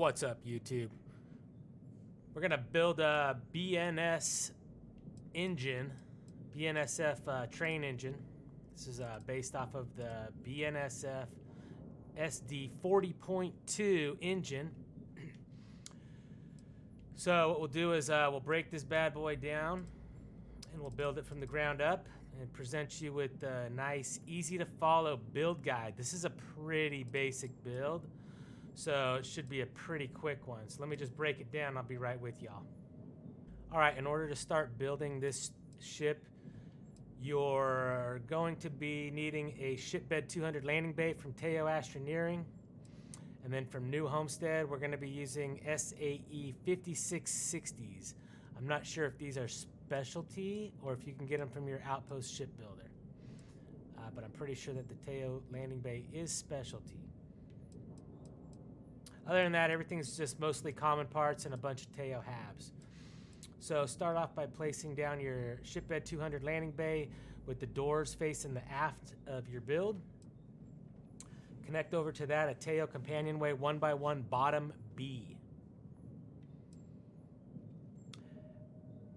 What's up, YouTube? We're gonna build a BNSF train engine. This is based off of the BNSF SD40.2 engine. So what we'll do is we'll break this bad boy down and we'll build it from the ground up and present you with a nice, easy to follow build guide. This is a pretty basic build, so it should be a pretty quick one. So let me just break it down. I'll be right with y'all. All right, in order to start building this ship, you're going to be needing a shipbed 200 landing bay from Teo Astroneering. And then from New Homestead, we're going to be using SAE 5660s. I'm not sure if these are specialty or if you can get them from your Outpost shipbuilder. But I'm pretty sure that the Teo landing bay is specialty. Other than that, everything's just mostly common parts and a bunch of Teo halves. So start off by placing down your shipbed 200 landing bay with the doors facing the aft of your build. Connect over to that a Teo companionway 1x1 bottom B.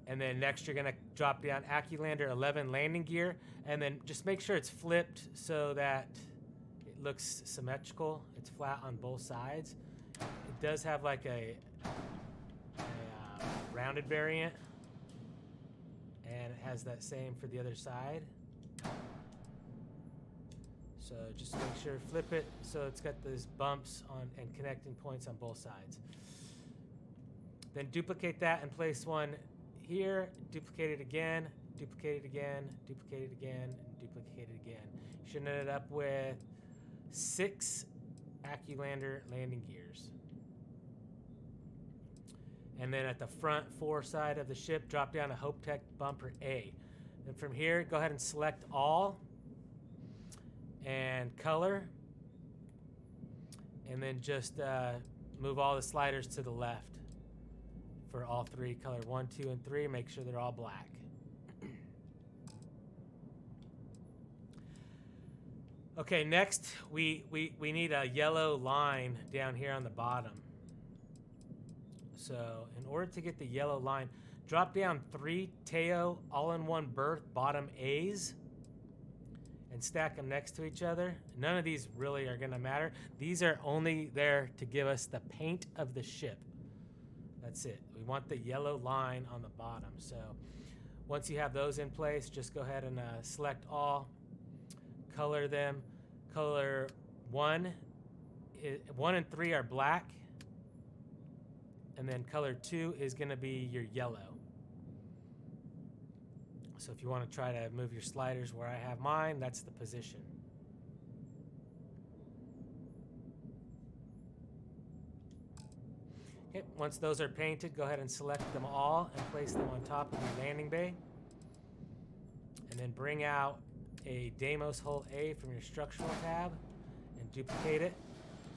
And then next you're gonna drop down Acculander 11 landing gear, and then just make sure it's flipped so that it looks symmetrical. It's flat on both sides. It does have like a rounded variant, and it has that same for the other side. So just make sure, flip it so it's got those bumps on and connecting points on both sides. Then duplicate that and place one here, duplicate it again, duplicate it again, duplicate it again, and duplicate it again. You should end up with 6 Acculander landing gears. And then at the front foreside of the ship, drop down a Hope Tech bumper A. Then from here, go ahead and select all and color, and then just move all the sliders to the left for all 3. Color 1, 2, and 3. Make sure they're all black. Okay, next we need a yellow line down here on the bottom. So in order to get the yellow line, drop down 3 Teo all-in-one berth bottom A's and stack them next to each other. None of these really are gonna matter. These are only there to give us the paint of the ship. That's it. We want the yellow line on the bottom. So once you have those in place, just go ahead and select all, color them. Color 1 and 3 are black, and then color 2 is gonna be your yellow. So if you want to try to move your sliders where I have mine, that's the position. Okay, once those are painted, go ahead and select them all and place them on top of your landing bay. And then bring out a Deimos Hull A from your structural tab and duplicate it.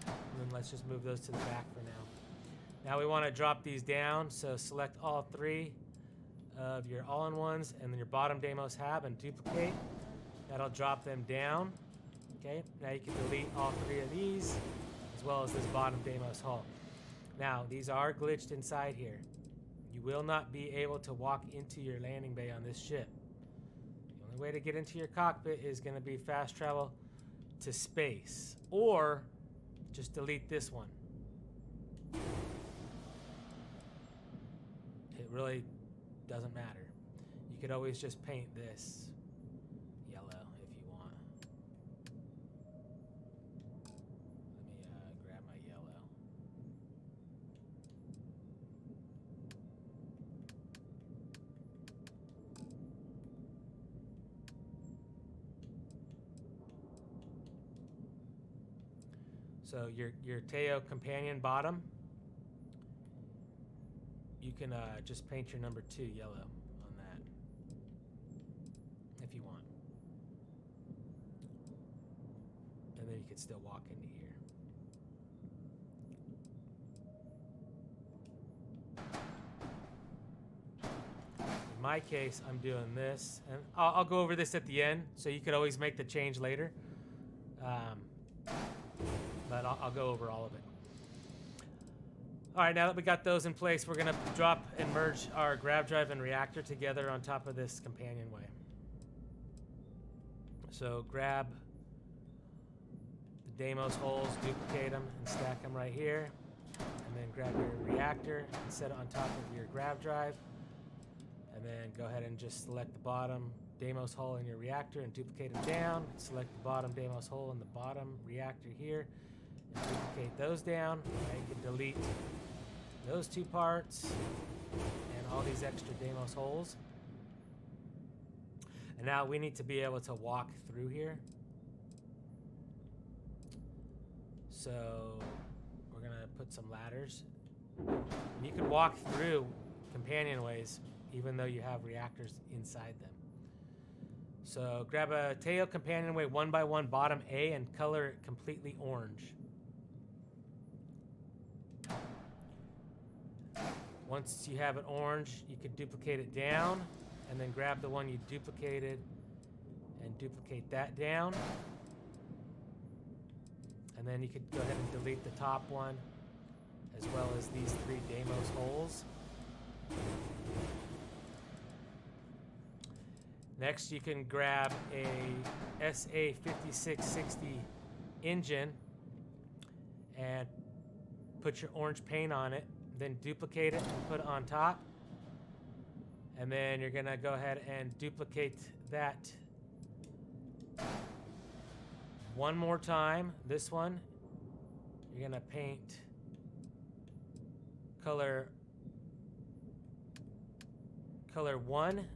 And then let's just move those to the back for now. Now we want to drop these down, so select all 3 of your all-in-ones and then your bottom Deimos hab and duplicate. That'll drop them down. Okay, now you can delete all 3 of these as well as this bottom Deimos hull. Now these are glitched inside here. You will not be able to walk into your landing bay on this ship. The only way to get into your cockpit is going to be fast travel to space, or just delete this one. It really doesn't matter. You could always just paint this yellow if you want. Let me grab my yellow. So your Teo companion bottom, you can just paint your number 2 yellow on that if you want. And then you could still walk into here. In my case, I'm doing this, and I'll go over this at the end, so you could always make the change later. But I'll go over all of it. All right, now that we got those in place, we're gonna drop and merge our grav drive and reactor together on top of this companionway. So grab the Deimos holes, duplicate them, and stack them right here. And then grab your reactor and set it on top of your grav drive. And then go ahead and just select the bottom Deimos hole in your reactor and duplicate them down. Select the bottom Deimos hole in the bottom reactor here and duplicate those down. Now you can delete those two parts and all these extra Deimos holes. And now we need to be able to walk through here. So we're gonna put some ladders. And you can walk through companionways even though you have reactors inside them. So grab a Teo companionway 1x1 bottom A and color it completely orange. Once you have it orange, you can duplicate it down and then grab the one you duplicated and duplicate that down. And then you could go ahead and delete the top one as well as these three Deimos holes. Next, you can grab a SA5660 engine and put your orange paint on it, then duplicate it and put it on top. And then you're gonna go ahead and duplicate that one more time. This one, you're gonna paint color 1.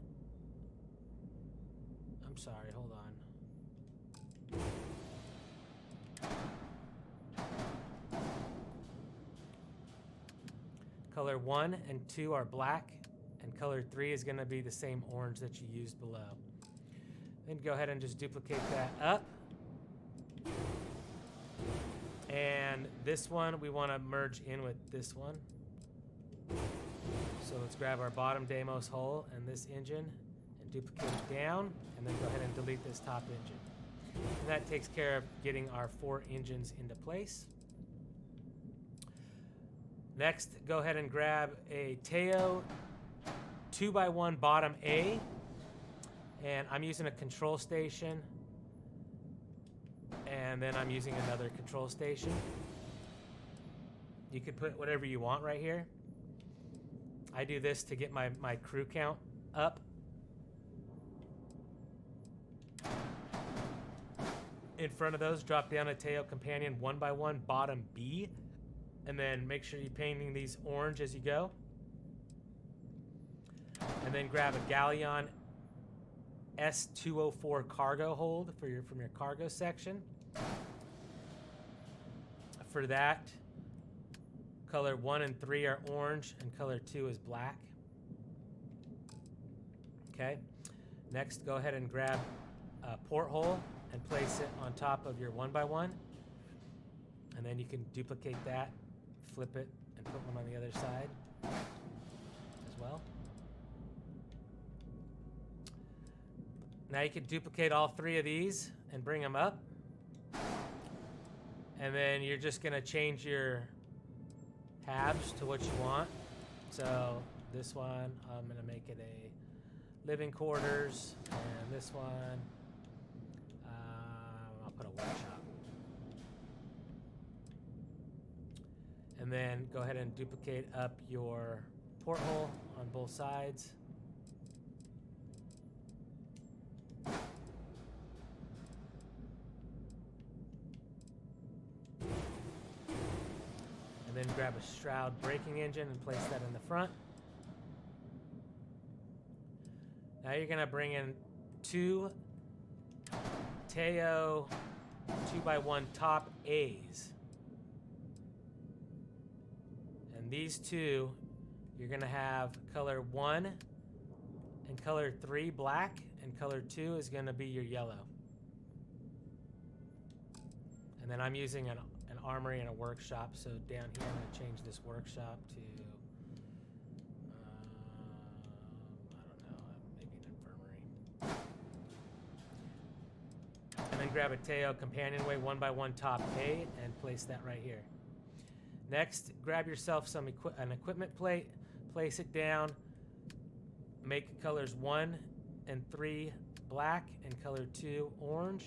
I'm sorry, hold on. Color 1 and 2 are black, and color 3 is going to be the same orange that you used below. Then go ahead and just duplicate that up. And this one we want to merge in with this one. So let's grab our bottom Deimos hole and this engine and duplicate it down, and then go ahead and delete this top engine. And that takes care of getting our 4 engines into place. Next, go ahead and grab a Teo 2x1 bottom A, and I'm using a control station, and then I'm using another control station. You could put whatever you want right here. I do this to get my crew count up. In front of those, drop down a Teo companion 1x1 bottom B, and then make sure you're painting these orange as you go. And then grab a Galleon S204 cargo hold from your cargo section. For that, color 1 and 3 are orange, and color 2 is black. Okay. Next, go ahead and grab a porthole and place it on top of your 1x1. And then you can duplicate that, flip it, and put one on the other side as well. Now you can duplicate all 3 of these and bring them up. And then you're just gonna change your halves to what you want. So this one, I'm gonna make it a living quarters, and this one, I'll put a workshop. And then go ahead and duplicate up your porthole on both sides. And then grab a Shroud braking engine and place that in the front. Now you're gonna bring in 2 Teo 2x1 top A's. And these 2, you're gonna have color 1 and color 3 black, and color 2 is gonna be your yellow. And then I'm using an armory and a workshop, so down here I'm gonna change this workshop to, I don't know, maybe an infirmary. And then grab a Teo companionway 1x1 top A and place that right here. Next, grab yourself an equipment plate, place it down, make colors 1 and 3 black and color 2 orange,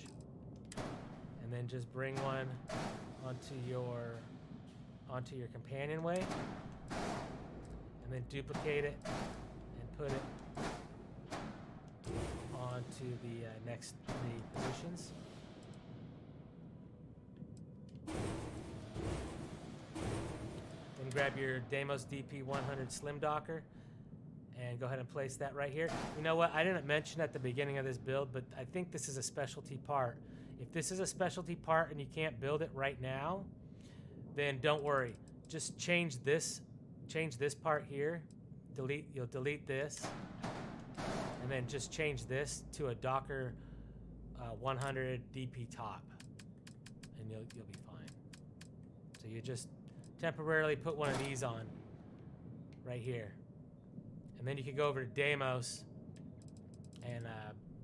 and then just bring one onto your companionway, and then duplicate it and put it onto the next 3 positions. Then grab your Deimos DP100 Slim Docker and go ahead and place that right here. You know what? I didn't mention at the beginning of this build, but I think this is a specialty part. If this is a specialty part and you can't build it right now, then don't worry. Just change this part here. You'll delete this, and then just change this to a Docker 100 DP top, and you'll be fine. So you just temporarily put one of these on right here, and then you can go over to Deimos and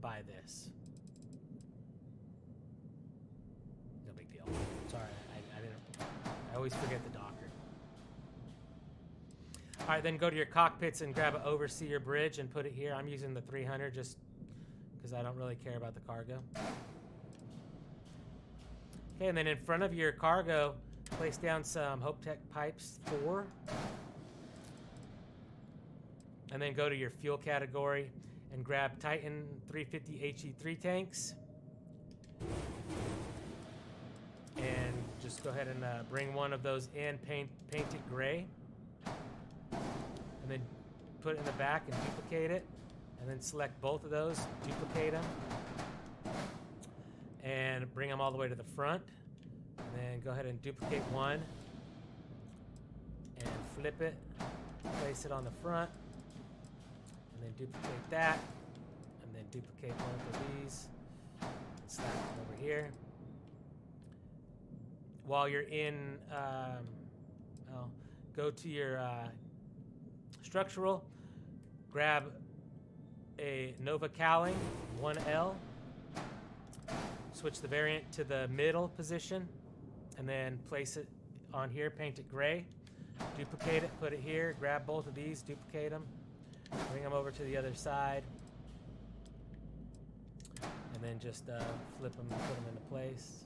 buy this. No big deal. Sorry, I always forget the Docker. All right, then go to your cockpits and grab an overseer bridge and put it here. I'm using the 300 just because I don't really care about the cargo. Okay, and then in front of your cargo, place down some HopeTech pipes 4. And then go to your fuel category and grab Titan 350 HE3 tanks. And just go ahead and bring one of those in, paint it gray. And then put it in the back and duplicate it. And then select both of those, duplicate them. And bring them all the way to the front. And then go ahead and duplicate one. And flip it. Place it on the front. And then duplicate that. And then duplicate both of these. And slap them over here. While you're in, go to your structural, grab a Nova Cowling 1L, switch the variant to the middle position, and then place it on here, paint it gray, duplicate it, put it here, grab both of these, duplicate them, bring them over to the other side, and then just flip them and put them into place.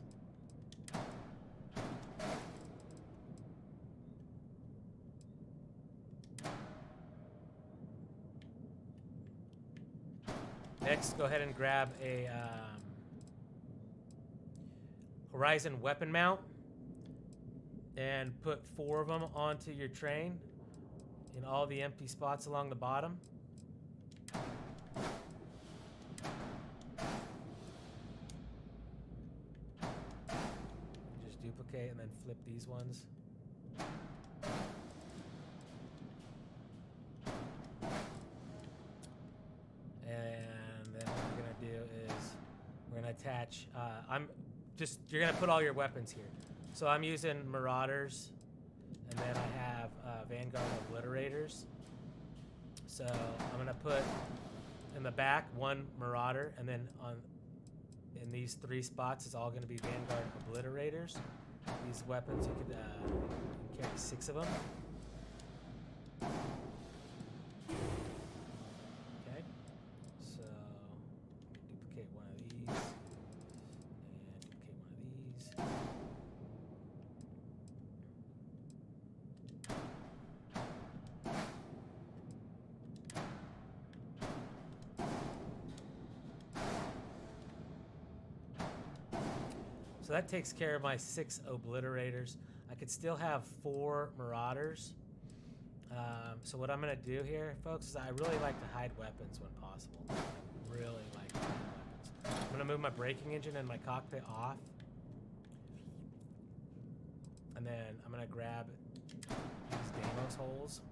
Next, go ahead and grab a Horizon weapon mount and put 4 of them onto your train in all the empty spots along the bottom. Just duplicate and then flip these ones. Attach. You're gonna put all your weapons here. So I'm using Marauders, and then I have Vanguard Obliterators. So I'm gonna put in the back 1 Marauder, and then in these 3 spots is all gonna be Vanguard Obliterators. These weapons you could carry 6 of them. Okay. So duplicate one of these. So that takes care of my 6 Obliterators. I could still have 4 Marauders. So what I'm going to do here, folks, is I really like to hide weapons when possible. I really like to hide weapons. I'm going to move my braking engine and my cockpit off. And then I'm going to grab these Deimos holes.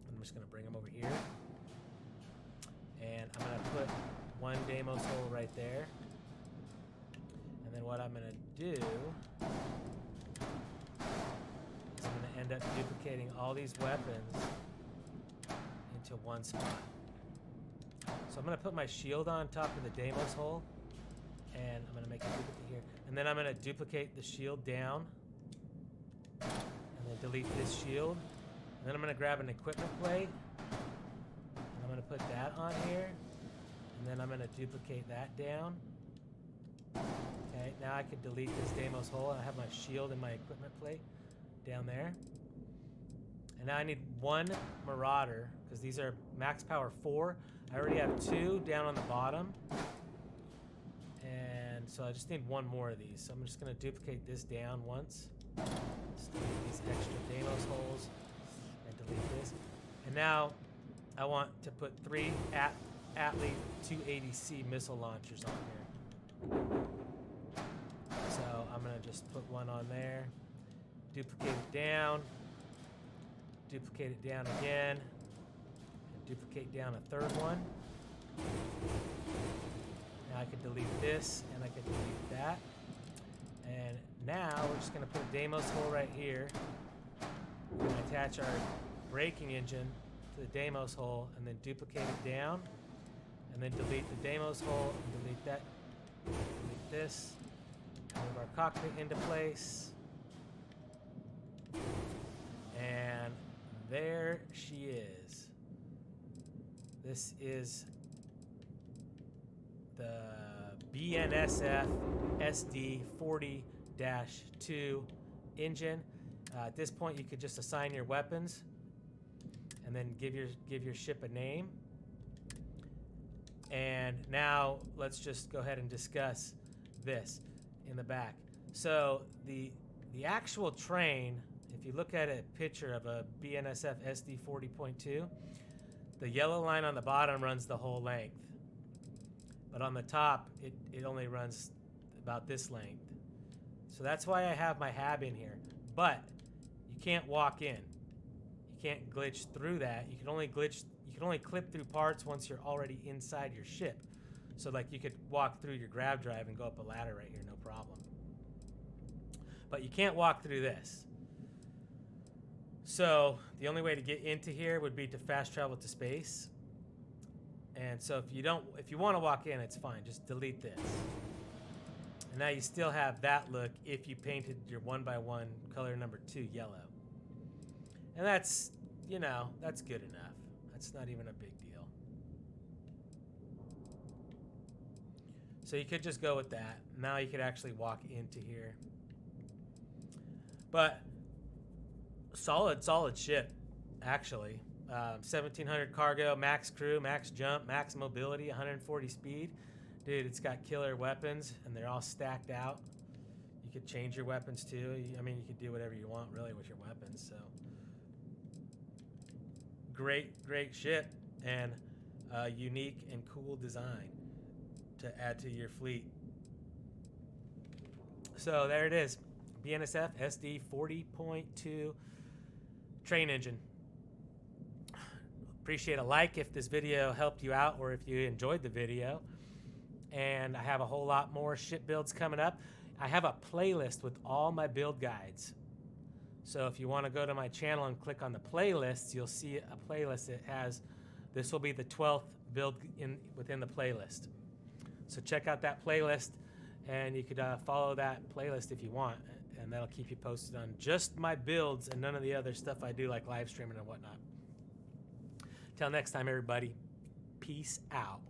I'm just going to bring them over here. And I'm going to put 1 Deimos hole right there. And then what I'm going to do is I'm going to end up duplicating all these weapons into 1 spot. So I'm going to put my shield on top of the Deimos hole, and I'm going to make a duplicate here. And then I'm going to duplicate the shield down. And And then delete this shield. And then I'm going to grab an equipment plate. And I'm going to put that on here. And then I'm going to duplicate that down. Okay, now I could delete this Deimos hole. I have my shield and my equipment plate down there. And now I need one Marauder, because these are max power 4. I already have 2 down on the bottom. And so I just need one more of these. So I'm just going to duplicate this down once. Just delete these extra Deimos holes. And delete this. And now I want to put 3 Atlee 280C missile launchers on here. So I'm going to just put one on there. Duplicate it down. Duplicate it down again. And duplicate down a third one. Now I could delete this and I could delete that. And now we're just going to put a Deimos hole right here. We're going to attach our braking engine to the Deimos hole and then duplicate it down. And then delete the Deimos hole and delete that. Delete this. Move our cockpit into place. And there she is. This is the BNSF SD40-2 engine. At this point, you could just assign your weapons and then give your ship a name. And now let's just go ahead and discuss this in the back. So the actual train, if you look at a picture of a BNSF SD40.2, the yellow line on the bottom runs the whole length. But on the top, it only runs about this length. So that's why I have my hab in here. But you can't walk in. You can't glitch through that. You can only clip through parts once you're already inside your ship. So like you could walk through your grav drive and go up a ladder right here, no problem. But you can't walk through this. So the only way to get into here would be to fast travel to space. And so if you want to walk in, it's fine. Just delete this. And now you still have that look if you painted your 1x1 color number 2 yellow. And that's, that's good enough. That's not even a big deal. So you could just go with that. Now you could actually walk into here. But solid ship, actually. 1700 cargo, max crew, max jump, max mobility, 140 speed. Dude, it's got killer weapons, and they're all stacked out. You could change your weapons too. I mean, you could do whatever you want really with your weapons. So great ship, and unique and cool design to add to your fleet. So there it is, BNSF SD40.2 train engine. Appreciate a like if this video helped you out or if you enjoyed the video. And I have a whole lot more ship builds coming up. I have a playlist with all my build guides. So if you want to go to my channel and click on the playlists, you'll see a playlist that has, this will be the 12th build within the playlist. So check out that playlist, and you could follow that playlist if you want, and that'll keep you posted on just my builds and none of the other stuff I do like live streaming and whatnot. Till next time, everybody, peace out.